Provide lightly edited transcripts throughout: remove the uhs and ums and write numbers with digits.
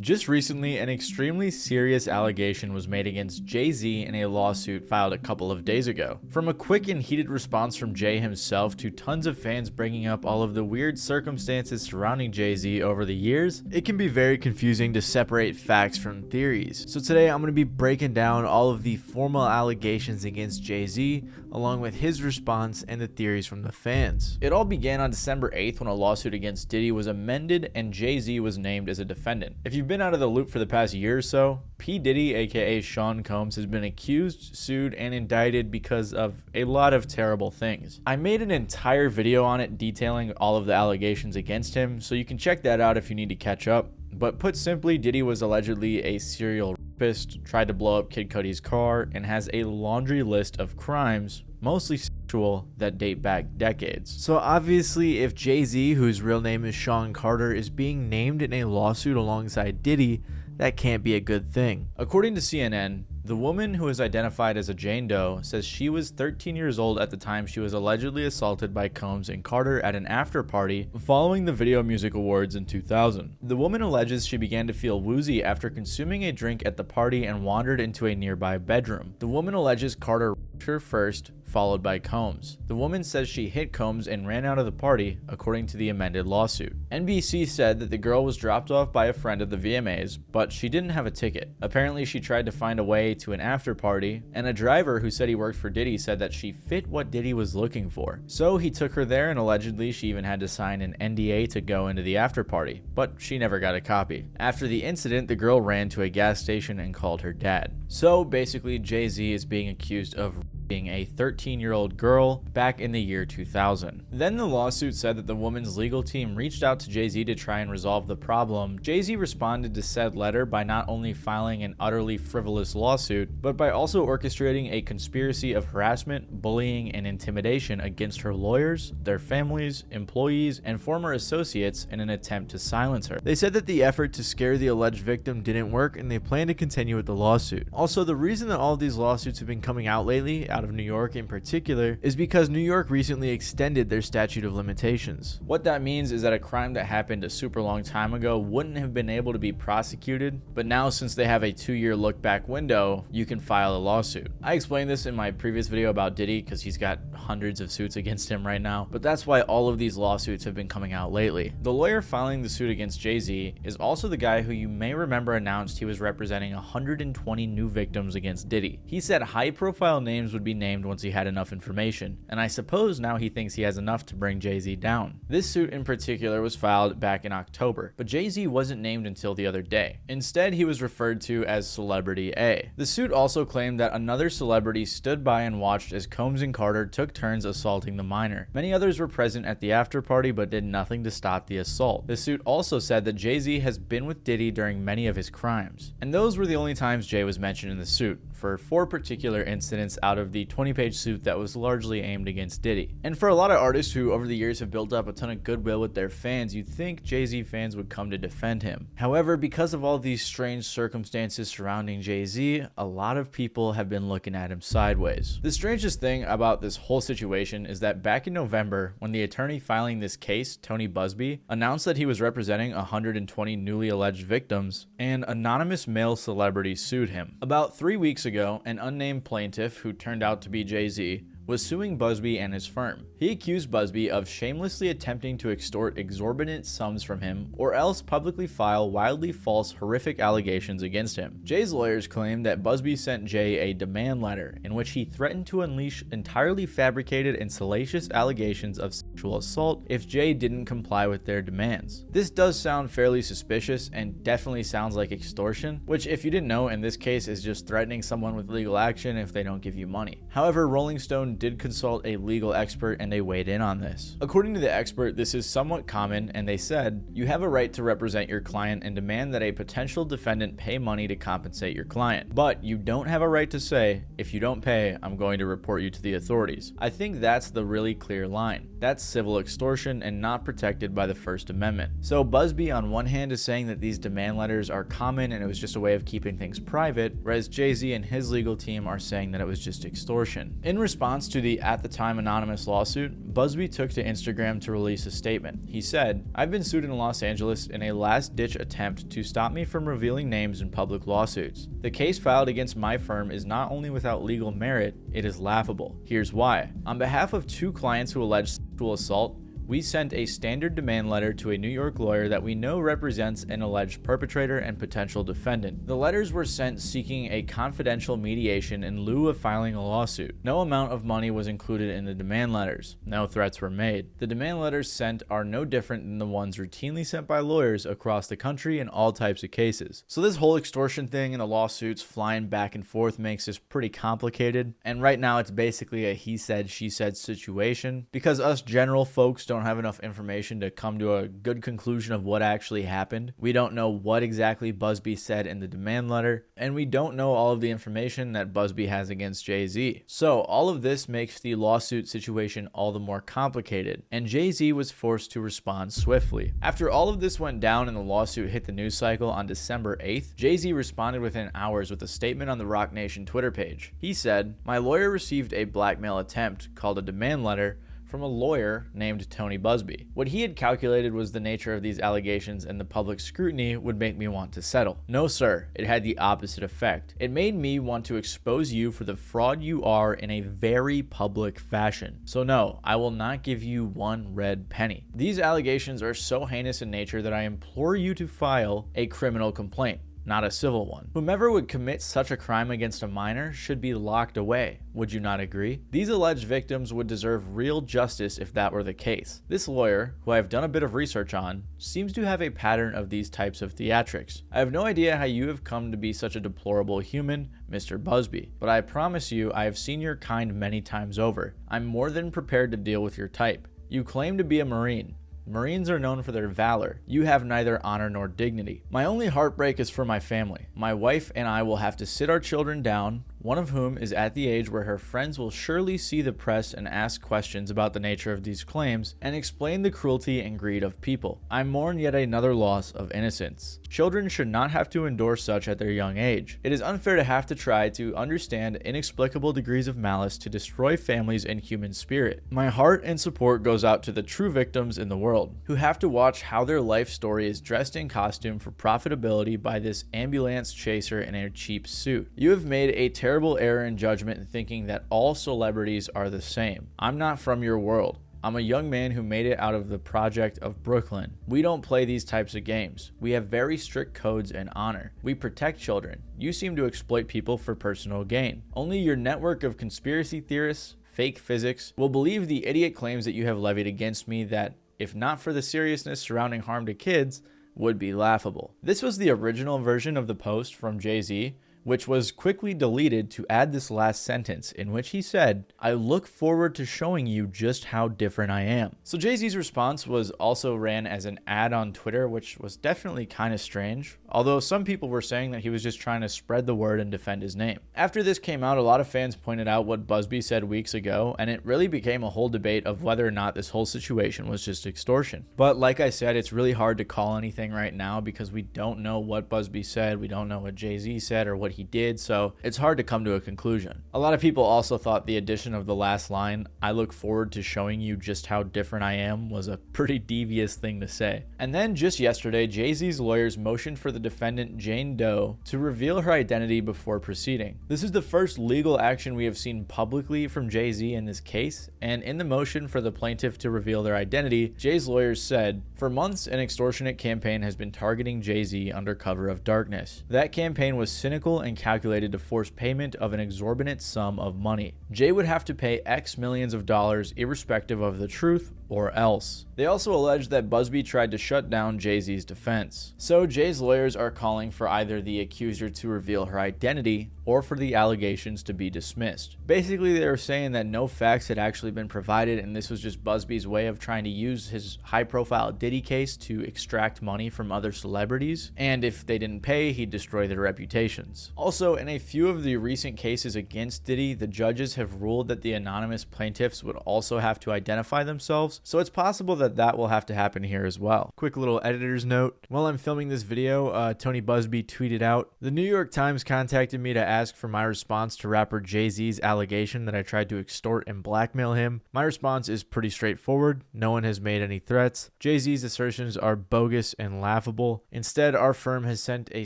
Just recently, an extremely serious allegation was made against Jay-Z in a lawsuit filed a couple of days ago. From a quick and heated response from Jay himself to tons of fans bringing up all of the weird circumstances surrounding Jay-Z over the years, it can be very confusing to separate facts from theories. So today I'm going to be breaking down all of the formal allegations against Jay-Z, along with his response and the theories from the fans. It all began on December 8th when a lawsuit against Diddy was amended and Jay-Z was named as a defendant. If you've been out of the loop for the past year or so, P. Diddy, aka Sean Combs, has been accused, sued, and indicted because of a lot of terrible things. I made an entire video on it detailing all of the allegations against him, so you can check that out if you need to catch up. But put simply, Diddy was allegedly a serial rapist, tried to blow up Kid Cudi's car, and has a laundry list of crimes, mostly sexual, that date back decades. So obviously, if Jay-Z, whose real name is Sean Carter, is being named in a lawsuit alongside Diddy, that can't be a good thing. According to CNN, the woman, who is identified as a Jane Doe, says she was 13 years old at the time she was allegedly assaulted by Combs and Carter at an after party following the Video Music Awards in 2000. The woman alleges she began to feel woozy after consuming a drink at the party and wandered into a nearby bedroom. The woman alleges Carter raped her first, followed by Combs. The woman says she hit Combs and ran out of the party, according to the amended lawsuit. NBC said that the girl was dropped off by a friend at the VMAs, but she didn't have a ticket. Apparently, she tried to find a way to an after party, and a driver who said he worked for Diddy said that she fit what Diddy was looking for. So he took her there, and allegedly she even had to sign an NDA to go into the after party, but she never got a copy. After the incident, the girl ran to a gas station and called her dad. So basically, Jay-Z is being accused of being a 13-year-old girl back in the year 2000. Then the lawsuit said that the woman's legal team reached out to Jay-Z to try and resolve the problem. Jay-Z responded to said letter by not only filing an utterly frivolous lawsuit, but by also orchestrating a conspiracy of harassment, bullying, and intimidation against her lawyers, their families, employees, and former associates in an attempt to silence her. They said that the effort to scare the alleged victim didn't work, and they plan to continue with the lawsuit. Also, the reason that all of these lawsuits have been coming out lately, out of New York in particular, is because New York recently extended their statute of limitations. What that means is that a crime that happened a super long time ago wouldn't have been able to be prosecuted, but now since they have a 2-year look back window, you can file a lawsuit. I explained this in my previous video about Diddy because he's got hundreds of suits against him right now, but that's why all of these lawsuits have been coming out lately. The lawyer filing the suit against Jay-Z is also the guy who you may remember announced he was representing 120 new victims against Diddy. He said high-profile names would be named once he had enough information, and I suppose now he thinks he has enough to bring Jay-Z down. This suit in particular was filed back in October, but Jay-Z wasn't named until the other day. Instead, he was referred to as Celebrity A. The suit also claimed that another celebrity stood by and watched as Combs and Carter took turns assaulting the minor. Many others were present at the after party but did nothing to stop the assault. The suit also said that Jay-Z has been with Diddy during many of his crimes, and those were the only times Jay was mentioned in the suit, for 4 particular incidents out of the 20-page suit that was largely aimed against Diddy. And for a lot of artists who over the years have built up a ton of goodwill with their fans, you'd think Jay-Z fans would come to defend him. However, because of all these strange circumstances surrounding Jay-Z, a lot of people have been looking at him sideways. The strangest thing about this whole situation is that back in November, when the attorney filing this case, Tony Buzbee, announced that he was representing 120 newly alleged victims, an anonymous male celebrity sued him. About 3 weeks ago, an unnamed plaintiff, who turned out to be Jay-Z, was suing Buzbee and his firm. He accused Buzbee of shamelessly attempting to extort exorbitant sums from him or else publicly file wildly false, horrific allegations against him. Jay's lawyers claimed that Buzbee sent Jay a demand letter in which he threatened to unleash entirely fabricated and salacious allegations of sexual assault if Jay didn't comply with their demands. This does sound fairly suspicious and definitely sounds like extortion, which, if you didn't know, in this case is just threatening someone with legal action if they don't give you money. However, Rolling Stone did consult a legal expert and they weighed in on this. According to the expert, this is somewhat common, and they said, "You have a right to represent your client and demand that a potential defendant pay money to compensate your client. But you don't have a right to say, if you don't pay, I'm going to report you to the authorities." I think that's the really clear line. That that's civil extortion and not protected by the First Amendment. So buzbee on one hand is saying that these demand letters are common and it was just a way of keeping things private, whereas Jay-Z and his legal team are saying that it was just extortion. In response to the at the time anonymous lawsuit, buzbee took to Instagram to release a statement. He said, "I've been sued in Los Angeles in a last-ditch attempt to stop me from revealing names in public lawsuits. The case filed against my firm is not only without legal merit, it is laughable. Here's why. On behalf of two clients who alleged sexual assault, we sent a standard demand letter to a New York lawyer that we know represents an alleged perpetrator and potential defendant. The letters were sent seeking a confidential mediation in lieu of filing a lawsuit. No amount of money was included in the demand letters. No threats were made. The demand letters sent are no different than the ones routinely sent by lawyers across the country in all types of cases." So this whole extortion thing and the lawsuits flying back and forth makes this pretty complicated. And right now it's basically a he said, she said situation because us general folks don't have enough information to come to a good conclusion of what actually happened. We don't know what exactly buzbee said in the demand letter, and we don't know all of the information that buzbee has against Jay-Z. So all of this makes the lawsuit situation all the more complicated, and Jay-Z was forced to respond swiftly. After all of this went down and the lawsuit hit the news cycle on December 8th, Jay-Z responded within hours with a statement on the Roc Nation Twitter page. He said, "My lawyer received a blackmail attempt called a demand letter from a lawyer named Tony Buzbee. What he had calculated was the nature of these allegations and the public scrutiny would make me want to settle. No sir, it had the opposite effect. It made me want to expose you for the fraud you are in a very public fashion. So no, I will not give you one red penny. These allegations are so heinous in nature that I implore you to file a criminal complaint, not a civil one. Whomever would commit such a crime against a minor should be locked away. Would you not agree? These alleged victims would deserve real justice if that were the case. This lawyer, who I have done a bit of research on, seems to have a pattern of these types of theatrics. I have no idea how you have come to be such a deplorable human, Mr. Buzbee, but I promise you I have seen your kind many times over. I'm more than prepared to deal with your type. You claim to be a Marine. Marines are known for their valor. You have neither honor nor dignity. My only heartbreak is for my family. My wife and I will have to sit our children down, one of whom is at the age where her friends will surely see the press and ask questions about the nature of these claims and explain the cruelty and greed of people. I mourn yet another loss of innocence. Children should not have to endure such at their young age. It is unfair to have to try to understand inexplicable degrees of malice to destroy families and human spirit. My heart and support goes out to the true victims in the world, who have to watch how their life story is dressed in costume for profitability by this ambulance chaser in a cheap suit. You have made a terrible error in judgment in thinking that all celebrities are the same. I'm not from your world. I'm a young man who made it out of the project of Brooklyn. We don't play these types of games. We have very strict codes and honor. We protect children. You seem to exploit people for personal gain. Only your network of conspiracy theorists, fake physics, will believe the idiot claims that you have levied against me that, if not for the seriousness surrounding harm to kids, would be laughable." This was the original version of the post from Jay-Z, which was quickly deleted to add this last sentence in which he said, "I look forward to showing you just how different I am." So Jay-Z's response was also ran as an ad on Twitter, which was definitely kind of strange, although some people were saying that he was just trying to spread the word and defend his name. After this came out, a lot of fans pointed out what buzbee said weeks ago, and it really became a whole debate of whether or not this whole situation was just extortion. But like I said, it's really hard to call anything right now because we don't know what buzbee said, we don't know what Jay-Z said or what he did, so it's hard to come to a conclusion. A lot of people also thought the addition of the last line, "I look forward to showing you just how different I am," was a pretty devious thing to say. And then just yesterday, Jay-Z's lawyers motioned for the defendant Jane Doe to reveal her identity before proceeding. This is the first legal action we have seen publicly from Jay-Z in this case, and in the motion for the plaintiff to reveal their identity, Jay's lawyers said, "For months, an extortionate campaign has been targeting Jay-Z under cover of darkness. That campaign was cynical and calculated to force payment of an exorbitant sum of money. Jay would have to pay X millions of dollars irrespective of the truth or else." They also alleged that buzbee tried to shut down Jay-Z's defense. So Jay's lawyers are calling for either the accuser to reveal her identity or for the allegations to be dismissed. Basically, they were saying that no facts had actually been provided and this was just buzbee's way of trying to use his high-profile Diddy case to extract money from other celebrities, and if they didn't pay, he'd destroy their reputations. Also, in a few of the recent cases against Diddy, the judges have ruled that the anonymous plaintiffs would also have to identify themselves so it's possible that that will have to happen here as well. Quick little editor's note. While I'm filming this video, Tony Buzbee tweeted out, "The New York Times contacted me to ask for my response to rapper Jay-Z's allegation that I tried to extort and blackmail him. My response is pretty straightforward. No one has made any threats. Jay-Z's assertions are bogus and laughable. Instead, our firm has sent a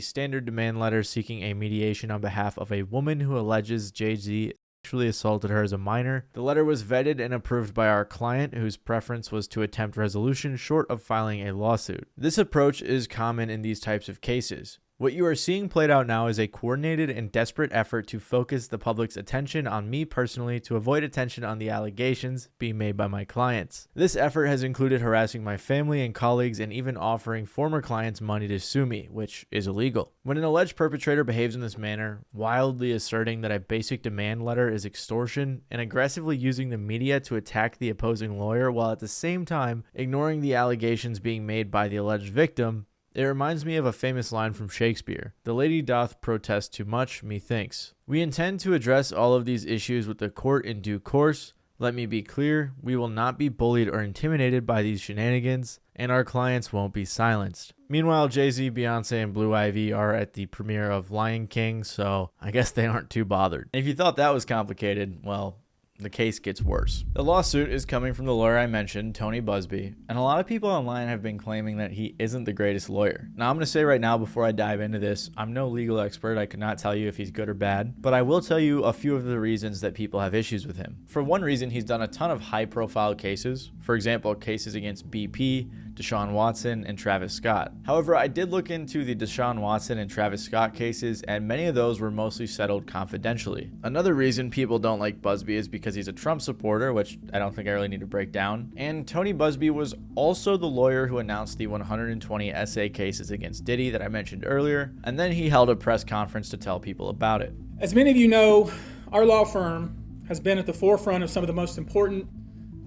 standard demand letter seeking a mediation on behalf of a woman who alleges Jay-Z sexually assaulted her as a minor. The letter was vetted and approved by our client, whose preference was to attempt resolution short of filing a lawsuit. This approach is common in these types of cases. What you are seeing played out now is a coordinated and desperate effort to focus the public's attention on me personally to avoid attention on the allegations being made by my clients. This effort has included harassing my family and colleagues and even offering former clients money to sue me, which is illegal. When an alleged perpetrator behaves in this manner, wildly asserting that a basic demand letter is extortion and aggressively using the media to attack the opposing lawyer while at the same time ignoring the allegations being made by the alleged victim, it reminds me of a famous line from Shakespeare: "The lady doth protest too much, methinks." We intend to address all of these issues with the court in due course. Let me be clear, we will not be bullied or intimidated by these shenanigans, and our clients won't be silenced. Meanwhile, Jay-Z, Beyonce, and Blue Ivy are at the premiere of Lion King, so I guess they aren't too bothered. If you thought that was complicated, well, the case gets worse. The lawsuit is coming from the lawyer I mentioned, Tony Buzbee, and a lot of people online have been claiming that he isn't the greatest lawyer. Now, I'm going to say right now before I dive into this, I'm no legal expert. I could not tell you if he's good or bad, but I will tell you a few of the reasons that people have issues with him. For one reason, he's done a ton of high-profile cases. For example, cases against BP, Deshaun Watson, and Travis Scott. However, I did look into the Deshaun Watson and Travis Scott cases, and many of those were mostly settled confidentially. Another reason people don't like Buzbee is because he's a Trump supporter, which I don't think I really need to break down. And Tony Buzbee was also the lawyer who announced the 120 essay cases against Diddy that I mentioned earlier, and then he held a press conference to tell people about it. As many of you know, our law firm has been at the forefront of some of the most important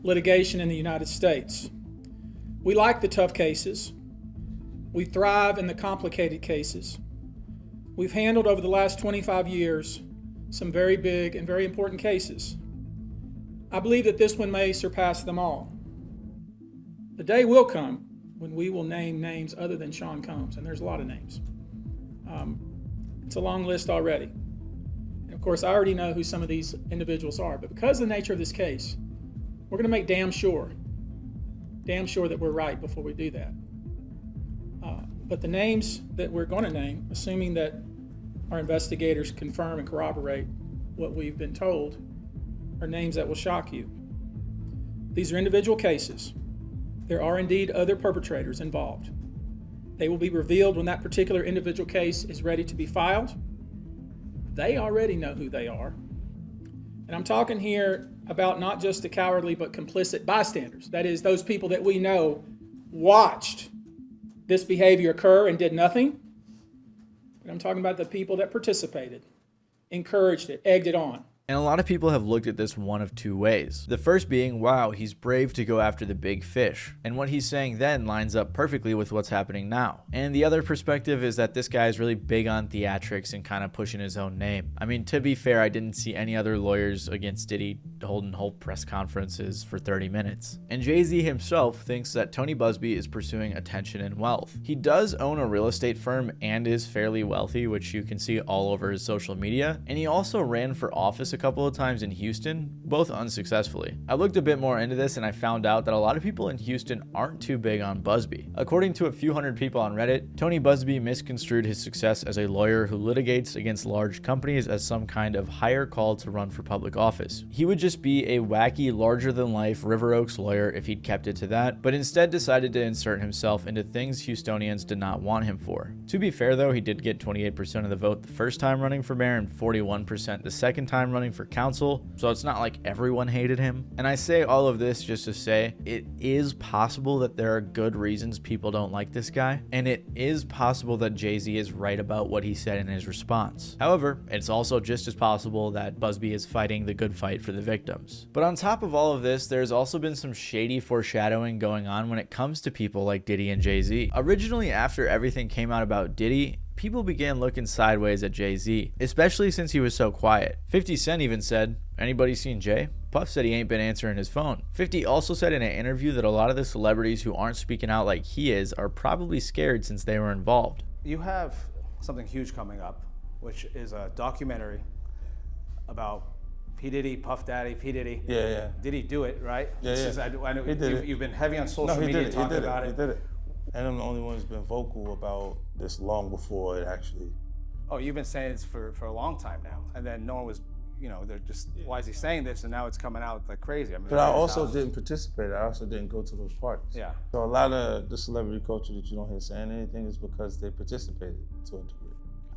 litigation in the United States. We like the tough cases. We thrive in the complicated cases. We've handled over the last 25 years some very big and very important cases. I believe that this one may surpass them all. The day will come when we will name names other than Sean Combs, and there's a lot of names. It's a long list already. And of course, I already know who some of these individuals are, but because of the nature of this case, we're going to make damn sure that we're right before we do that. But the names that we're going to name, assuming that our investigators confirm and corroborate what we've been told, are names that will shock you. These are individual cases. There are indeed other perpetrators involved. They will be revealed when that particular individual case is ready to be filed. They already know who they are. And I'm talking here about not just the cowardly but complicit bystanders. That is, those people that we know watched this behavior occur and did nothing. But I'm talking about the people that participated, encouraged it, egged it on. And a lot of people have looked at this one of two ways. The first being, wow, he's brave to go after the big fish. And what he's saying then lines up perfectly with what's happening now. And the other perspective is that this guy is really big on theatrics and kind of pushing his own name. I mean, to be fair, I didn't see any other lawyers against Diddy holding whole press conferences for 30 minutes. And Jay-Z himself thinks that Tony Buzbee is pursuing attention and wealth. He does own a real estate firm and is fairly wealthy, which you can see all over his social media. And he also ran for office a couple of times in Houston, both unsuccessfully. I looked a bit more into this and I found out that a lot of people in Houston aren't too big on Buzbee. According to a few hundred people on Reddit, Tony Buzbee misconstrued his success as a lawyer who litigates against large companies as some kind of higher call to run for public office. He would just be a wacky, larger-than-life River Oaks lawyer if he'd kept it to that, but instead decided to insert himself into things Houstonians did not want him for. To be fair though, he did get 28% of the vote the first time running for mayor and 41% the second time running for council, so it's not like everyone hated him. And I say all of this just to say it is possible that there are good reasons people don't like this guy, and it is possible that Jay-Z is right about what he said in his response. However, it's also just as possible that Buzbee is fighting the good fight for the victims. But on top of all of this, there's also been some shady foreshadowing going on when it comes to people like Diddy and Jay-Z. Originally, after everything came out about Diddy, people began looking sideways at Jay-Z, especially since he was so quiet. 50 Cent even said, "Anybody seen Jay?" Puff said he ain't been answering his phone. 50 also said in an interview that a lot of the celebrities who aren't speaking out like he is are probably scared since they were involved. You have something huge coming up, which is a documentary about P. Diddy, Puff Daddy, P. Diddy. Yeah. Did he do it, right? I know he did it. You've been heavy on social media talking about it. He did it. And I'm the only one who's been vocal about this long before it actually. Oh, you've been saying this for a long time now. And then no one was, they're just, why is he saying this? And now it's coming out like crazy. I mean, but I also didn't participate. I also didn't go to those parties. Yeah. So a lot of the celebrity culture that you don't hear saying anything is because they participated to a degree.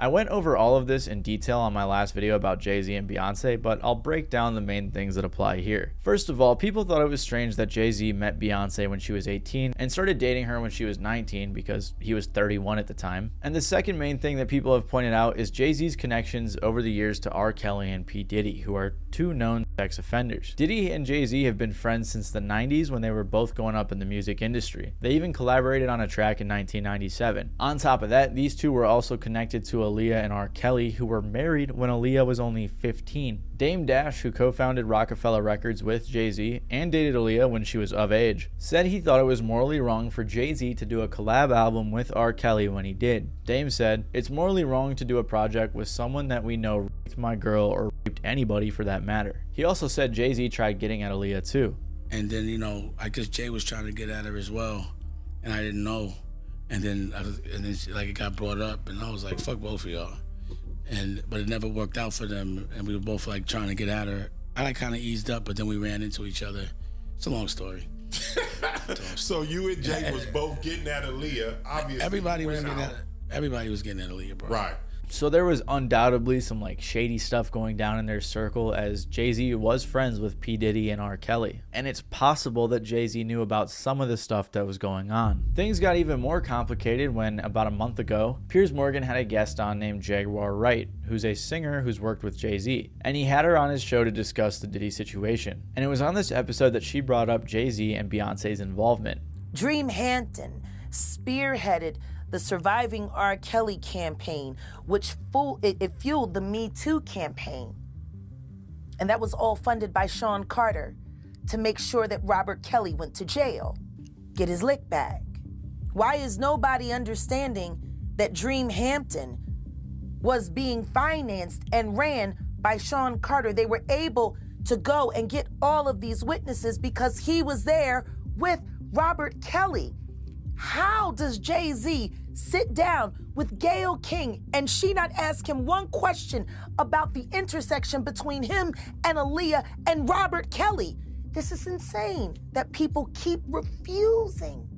I went over all of this in detail on my last video about Jay-Z and Beyonce, but I'll break down the main things that apply here. First of all, people thought it was strange that Jay-Z met Beyonce when she was 18 and started dating her when she was 19 because he was 31 at the time. And the second main thing that people have pointed out is Jay-Z's connections over the years to R. Kelly and P. Diddy, who are two known sex offenders. Diddy and Jay-Z have been friends since the 90s when they were both going up in the music industry. They even collaborated on a track in 1997. On top of that, these two were also connected to Aaliyah and R. Kelly, who were married when Aaliyah was only 15. Dame Dash, who co-founded Rockefeller Records with Jay-Z and dated Aaliyah when she was of age, said he thought it was morally wrong for Jay-Z to do a collab album with R. Kelly when he did. Dame said, "It's morally wrong to do a project with someone that we know raped my girl or raped anybody for that matter." He also said Jay-Z tried getting at Aaliyah too. And then, I guess Jay was trying to get at her as well, and I didn't know. And then it got brought up, and I was like, "Fuck both of y'all." But it never worked out for them, and we were both like trying to get at her. I kind of eased up, but then we ran into each other. It's a long story. So you and Jay was both getting at Aaliyah. Obviously, everybody was getting at Aaliyah, bro. Right. So there was undoubtedly some shady stuff going down in their circle, as Jay-Z was friends with P. Diddy and R. Kelly. And it's possible that Jay-Z knew about some of the stuff that was going on. Things got even more complicated when, about a month ago, Piers Morgan had a guest on named Jaguar Wright, who's a singer who's worked with Jay-Z. And he had her on his show to discuss the Diddy situation. And it was on this episode that she brought up Jay-Z and Beyonce's involvement. Dream Hampton spearheaded the Surviving R. Kelly campaign, which fueled the Me Too campaign. And that was all funded by Sean Carter to make sure that Robert Kelly went to jail, get his lick back. Why is nobody understanding that Dream Hampton was being financed and ran by Sean Carter? They were able to go and get all of these witnesses because he was there with Robert Kelly. How does Jay-Z sit down with Gayle King and she not ask him one question about the intersection between him and Aaliyah and Robert Kelly? This is insane that people keep refusing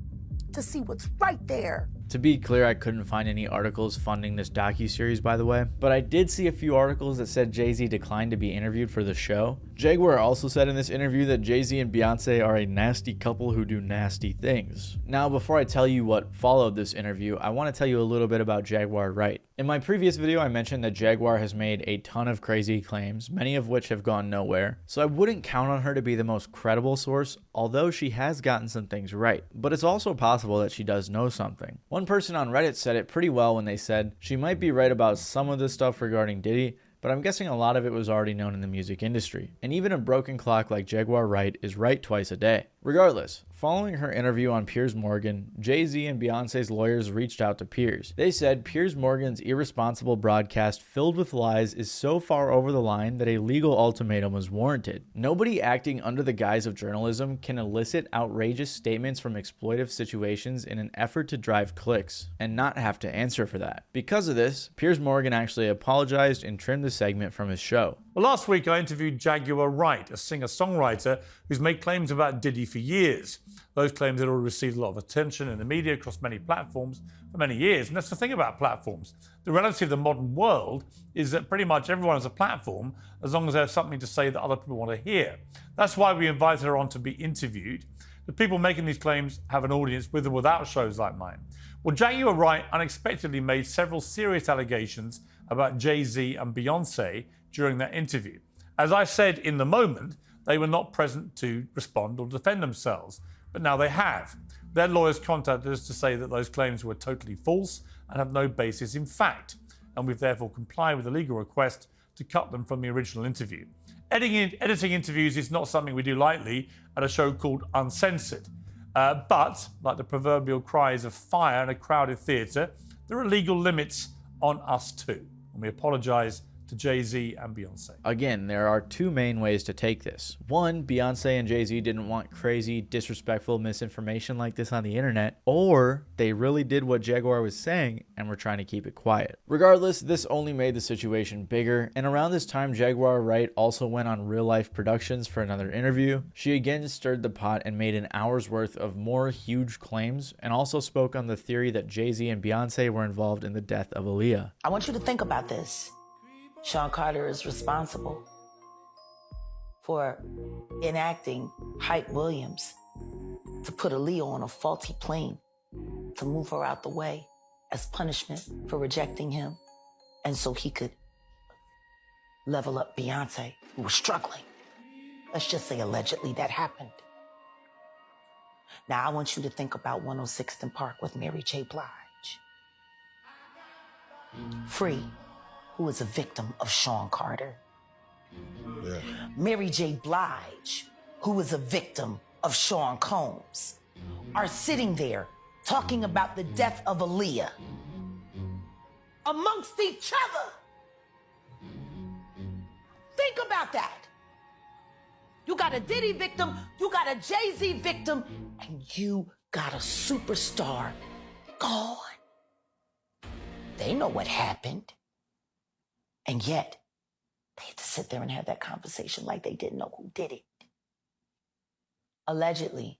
to see what's right there. To be clear, I couldn't find any articles funding this docuseries, by the way, but I did see a few articles that said Jay-Z declined to be interviewed for the show. Jaguar also said in this interview that Jay-Z and Beyonce are a nasty couple who do nasty things. Now, before I tell you what followed this interview, I want to tell you a little bit about Jaguar Wright. In my previous video, I mentioned that Jaguar has made a ton of crazy claims, many of which have gone nowhere, so I wouldn't count on her to be the most credible source, although she has gotten some things right. But it's also possible that she does know something. One person on Reddit said it pretty well when they said, she might be right about some of the stuff regarding Diddy, but I'm guessing a lot of it was already known in the music industry. And even a broken clock like Jaguar Wright is right twice a day. Regardless, following her interview on Piers Morgan, Jay-Z and Beyonce's lawyers reached out to Piers. They said Piers Morgan's irresponsible broadcast filled with lies is so far over the line that a legal ultimatum was warranted. Nobody acting under the guise of journalism can elicit outrageous statements from exploitive situations in an effort to drive clicks and not have to answer for that. Because of this, Piers Morgan actually apologized and trimmed the segment from his show. Well, last week I interviewed Jaguar Wright, a singer-songwriter who's made claims about Diddy for years. Those claims had already received a lot of attention in the media across many platforms for many years. And that's the thing about platforms. The reality of the modern world is that pretty much everyone has a platform as long as they have something to say that other people want to hear. That's why we invited her on to be interviewed. The people making these claims have an audience with or without shows like mine. Well, Jaguar Wright unexpectedly made several serious allegations about Jay-Z and Beyonce during that interview. As I said in the moment, they were not present to respond or defend themselves, but now they have. Their lawyers contacted us to say that those claims were totally false and have no basis in fact, and we've therefore complied with the legal request to cut them from the original interview. Editing interviews is not something we do lightly at a show called Uncensored. But, like the proverbial cries of fire in a crowded theatre, there are legal limits on us too. And we apologise to Jay-Z and Beyonce. Again, there are two main ways to take this. One, Beyonce and Jay-Z didn't want crazy, disrespectful misinformation like this on the internet, or they really did what Jaguar was saying and were trying to keep it quiet. Regardless, this only made the situation bigger, and around this time, Jaguar Wright also went on Real Life Productions for another interview. She again stirred the pot and made an hour's worth of more huge claims, and also spoke on the theory that Jay-Z and Beyonce were involved in the death of Aaliyah. I want you to think about this. Sean Carter is responsible for enacting Hype Williams to put Aaliyah on a faulty plane to move her out the way as punishment for rejecting him, and so he could level up Beyonce, who was struggling. Let's just say allegedly that happened. Now I want you to think about 106th and Park with Mary J. Blige. Free, who is a victim of Sean Carter. Yeah. Mary J. Blige, who is a victim of Sean Combs, are sitting there talking about the death of Aaliyah amongst each other. Think about that. You got a Diddy victim, you got a Jay-Z victim, and you got a superstar gone. They know what happened. And yet, they had to sit there and have that conversation like they didn't know who did it. Allegedly.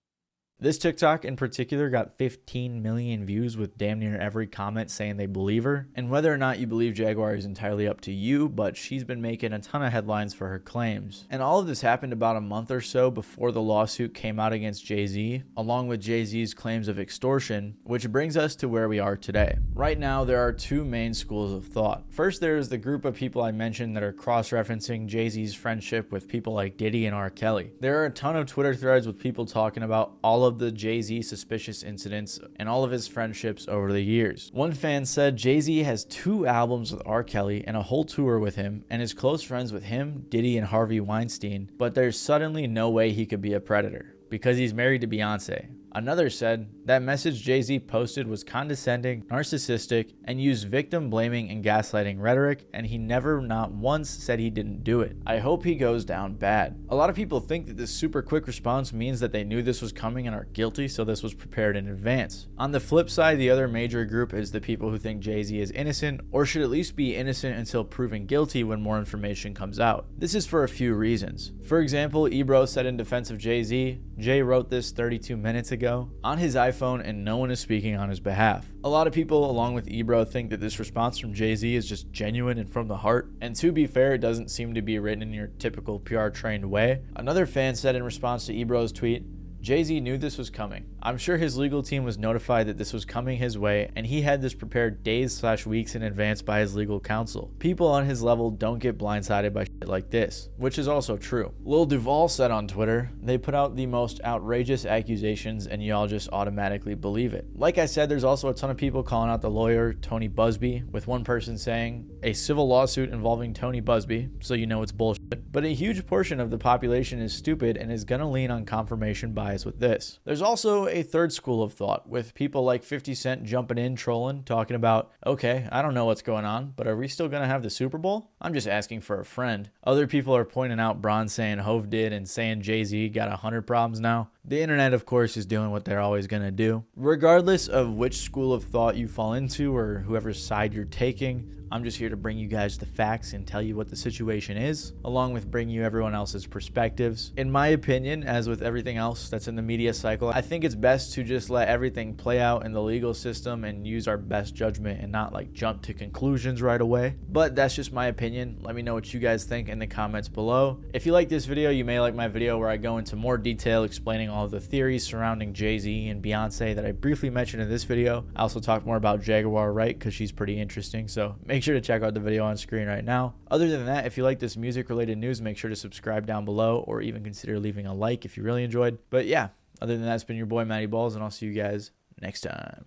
This TikTok in particular got 15 million views with damn near every comment saying they believe her. And whether or not you believe Jaguar is entirely up to you, but she's been making a ton of headlines for her claims. And all of this happened about a month or so before the lawsuit came out against Jay-Z, along with Jay-Z's claims of extortion, which brings us to where we are today. Right now, there are two main schools of thought. First, there is the group of people I mentioned that are cross-referencing Jay-Z's friendship with people like Diddy and R. Kelly. There are a ton of Twitter threads with people talking about all of the Jay-Z suspicious incidents and all of his friendships over the years. One fan said Jay-Z has 2 albums with R. Kelly and a whole tour with him and is close friends with him, Diddy, and Harvey Weinstein, but there's suddenly no way he could be a predator because he's married to Beyonce. Another said that message Jay-Z posted was condescending, narcissistic, and used victim blaming and gaslighting rhetoric, and he never not once said he didn't do it. I hope he goes down bad. A lot of people think that this super quick response means that they knew this was coming and are guilty, so this was prepared in advance. On the flip side, the other major group is the people who think Jay-Z is innocent, or should at least be innocent until proven guilty when more information comes out. This is for a few reasons. For example, Ebro said in defense of Jay-Z, Jay wrote this 32 minutes ago on his iPhone and no one is speaking on his behalf. A lot of people, along with Ebro, think that this response from Jay-Z is just genuine and from the heart, and to be fair, it doesn't seem to be written in your typical PR trained way. Another fan said in response to Ebro's tweet, Jay-Z knew this was coming. I'm sure his legal team was notified that this was coming his way, and he had this prepared days/weeks in advance by his legal counsel. People on his level don't get blindsided by shit like this, which is also true. Lil Duval said on Twitter, they put out the most outrageous accusations and y'all just automatically believe it. Like I said, there's also a ton of people calling out the lawyer, Tony Buzbee, with one person saying, a civil lawsuit involving Tony Buzbee, so you know it's bullshit. But a huge portion of the population is stupid and is gonna lean on confirmation bias with this. There's also a third school of thought with people like 50 Cent jumping in, trolling, talking about, okay, I don't know what's going on, but are we still gonna have the Super Bowl? I'm just asking for a friend. Other people are pointing out Bron saying Hove did and saying Jay-Z got 100 problems now. The internet, of course, is doing what they're always gonna do. Regardless of which school of thought you fall into or whoever's side you're taking, I'm just here to bring you guys the facts and tell you what the situation is, along with bring you everyone else's perspectives. In my opinion, as with everything else that's in the media cycle, I think it's best to just let everything play out in the legal system and use our best judgment and not like jump to conclusions right away. But that's just my opinion. Let me know what you guys think in the comments below. If you like this video, you may like my video where I go into more detail explaining all of the theories surrounding Jay-Z and Beyonce that I briefly mentioned in this video. I also talk more about Jaguar Wright because she's pretty interesting, so make sure to check out the video on screen right now. Other than that, if you like this music related news, make sure to subscribe down below or even consider leaving a like if you really enjoyed. But yeah, other than that, it's been your boy Matty Balls, and I'll see you guys next time.